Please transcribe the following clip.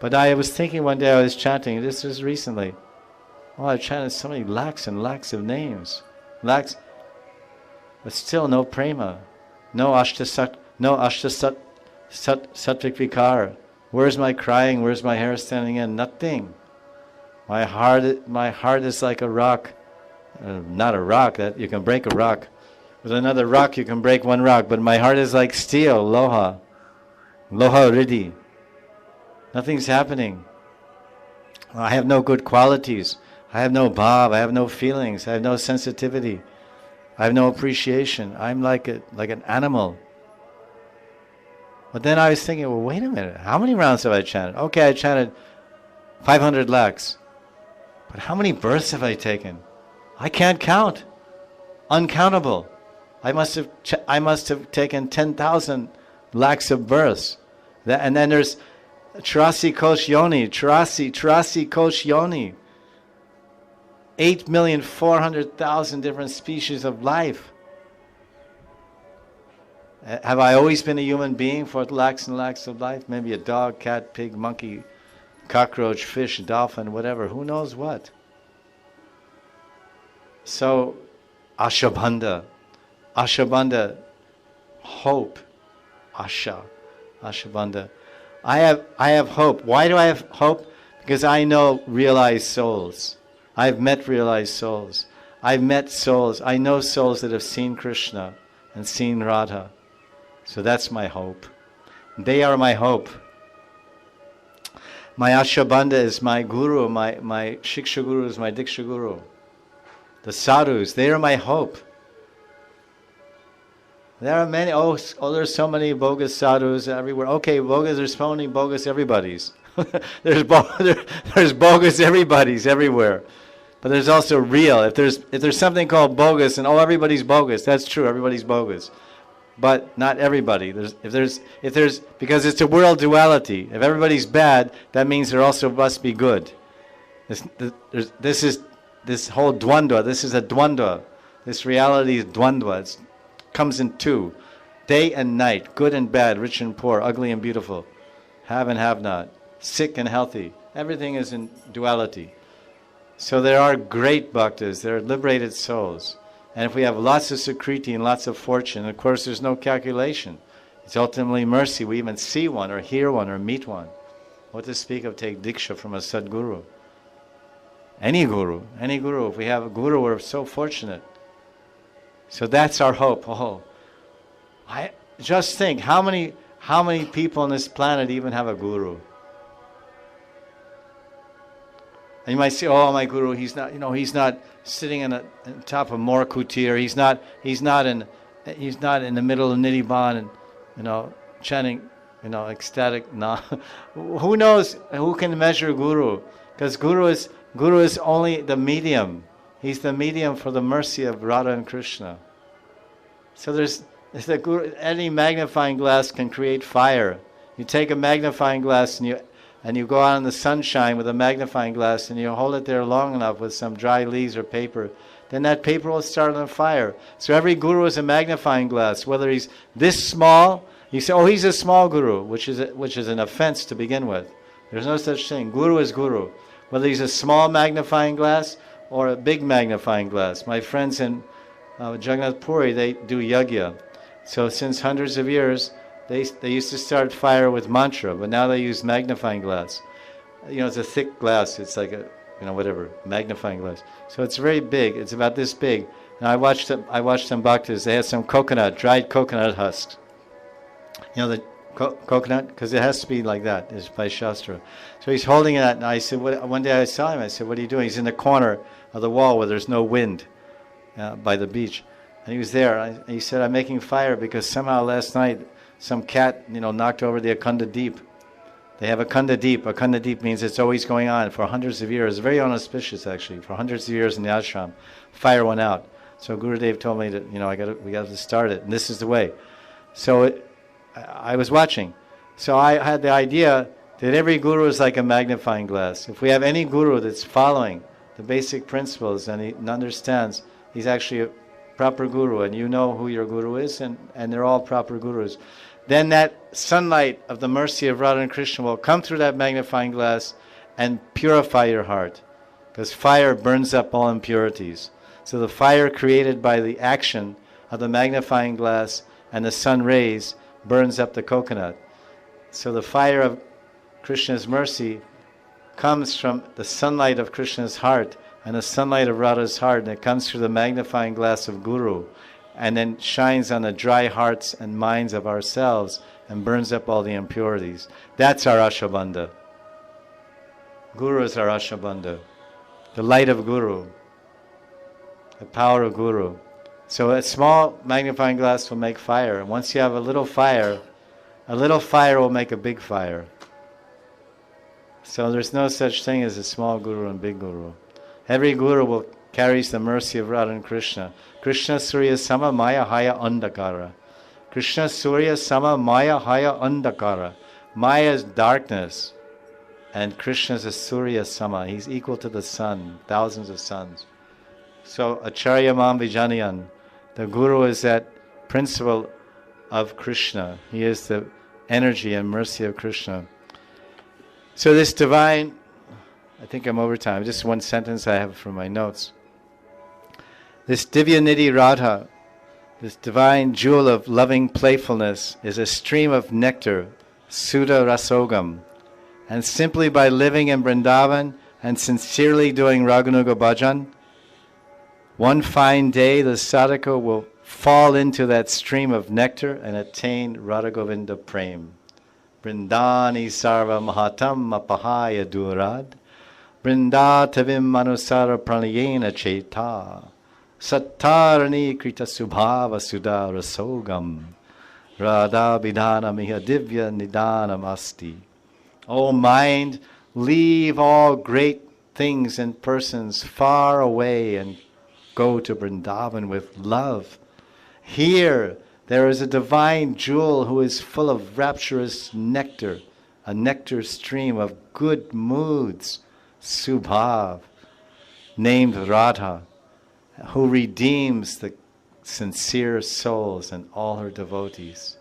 But I was thinking one day, I was chanting, this was recently, I chanted so many lakhs and lakhs of names. Lakhs, but still no prema. No ashtasat, sattvic vikar. Where's my crying? Where's my hair standing in? Nothing. My heart is like a rock. Not a rock, that you can break a rock. With another rock you can break one rock, but my heart is like steel, loha. Loha riddhi. Nothing's happening. I have no good qualities. I have no bhav, I have no feelings, I have no sensitivity. I have no appreciation. I'm like an animal. But then I was thinking, well, wait a minute. How many rounds have I chanted? Okay, I chanted 500 lakhs. But how many births have I taken? I can't count. Uncountable. I must have taken 10,000 lakhs of births. And then there's Chirasi Kosh Yoni, Chirasi Kosh Yoni. 8,400,000 different species of life. Have I always been a human being for lakhs and lakhs of life? Maybe a dog, cat, pig, monkey, cockroach, fish, dolphin, whatever. Who knows what? So, Ashabandha, hope, Ashabandha. I have hope. Why do I have hope? Because I know realized souls. I've met realized souls. I've met souls. I know souls that have seen Krishna and seen Radha. So that's my hope. They are my hope. My Ashabandha is my guru, my Shiksha guru is my Diksha guru. The sadhus, they are my hope. There are many, there's so many bogus sadhus everywhere. Okay, bogus, there's so many bogus everybody's. there's bogus everybody's everywhere. But there's also real. If there's something called bogus and everybody's bogus, that's true, everybody's bogus. But not everybody. Because it's a world duality. If everybody's bad, that means there also must be good. This is this whole dvandva. This is a dvandva. This reality is dvandva. It comes in two, day and night, good and bad, rich and poor, ugly and beautiful, have and have not, sick and healthy. Everything is in duality. So there are great bhaktas, there are liberated souls. And if we have lots of sukriti and lots of fortune, of course there's no calculation. It's ultimately mercy. We even see one or hear one or meet one. What to speak of take diksha from a sadguru? Any guru. If we have a guru, we're so fortunate. So that's our hope. I just think, how many people on this planet even have a guru? And you might say, my guru, he's not sitting on top of Mor Kutir. He's not in the middle of Nidhiban and chanting, ecstatic. No, who knows? Who can measure guru? Because guru is only the medium. He's the medium for the mercy of Radha and Krishna. So there's the guru. Any magnifying glass can create fire. You take a magnifying glass and you go out in the sunshine with a magnifying glass and you hold it there long enough with some dry leaves or paper, then that paper will start on fire. So every guru is a magnifying glass. Whether he's this small, you say, he's a small guru, which is an offense to begin with. There's no such thing. Guru is guru. Whether he's a small magnifying glass or a big magnifying glass. My friends in Jagannath Puri, they do yagya. So since hundreds of years, they used to start fire with mantra, but now they use magnifying glass. It's a thick glass. It's like magnifying glass. So it's very big. It's about this big. And I watched some bhaktas. They had some dried coconut husks. The coconut, because it has to be like that. It's by Shastra. So he's holding it, and I said, one day I saw him. I said, "What are you doing?" He's in the corner of the wall where there's no wind, by the beach, and he was there. And he said, "I'm making fire because somehow last night some cat, knocked over the Akanda Deep. They have Akanda Deep. Akanda Deep means it's always going on for hundreds of years. Very unauspicious, actually. For hundreds of years in the ashram, fire went out. So Gurudev told me that we got to start it, and this is the way. So I was watching. So I had the idea that every guru is like a magnifying glass. If we have any guru that's following the basic principles and he understands, he's actually a proper guru, and you know who your guru is, and they're all proper gurus. then that sunlight of the mercy of Radha and Krishna will come through that magnifying glass and purify your heart. Because fire burns up all impurities. So the fire created by the action of the magnifying glass and the sun rays burns up the coconut. So the fire of Krishna's mercy comes from the sunlight of Krishna's heart and the sunlight of Radha's heart, and it comes through the magnifying glass of Guru, and then shines on the dry hearts and minds of ourselves and burns up all the impurities. That's our Ashabandha. Guru is our Ashabandha. The light of Guru. The power of Guru. So a small magnifying glass will make fire. And once you have a little fire will make a big fire. So there's no such thing as a small Guru and big Guru. Every Guru carries the mercy of Radha and Krishna. Krishna Surya Sama Maya Haya Andakara. Krishna Surya Sama Maya Haya Andakara. Maya is darkness. And Krishna is a Surya Sama. He's equal to the sun, thousands of suns. So Acharya Mam Vijanayan. The Guru is that principle of Krishna. He is the energy and mercy of Krishna. So this divine, I think I'm over time, just one sentence I have from my notes. This Divya Nidhi Radha, this divine jewel of loving playfulness, is a stream of nectar, Sudha Rasogam. And simply by living in Vrindavan and sincerely doing Raganuga Bhajan, one fine day the sadhaka will fall into that stream of nectar and attain Radha Govinda Prem. Vrindani sarva mahatam apahaya durad, Vrindatavim manusara pranayena cheta, Sattarani krita subhava sudha rasogam, Radha vidhana miha divya nidanam asti. O mind, leave all great things and persons far away and go to Vrindavan with love. Here, there is a divine jewel who is full of rapturous nectar, a nectar stream of good moods, Subhav, named Radha, who redeems the sincere souls and all her devotees.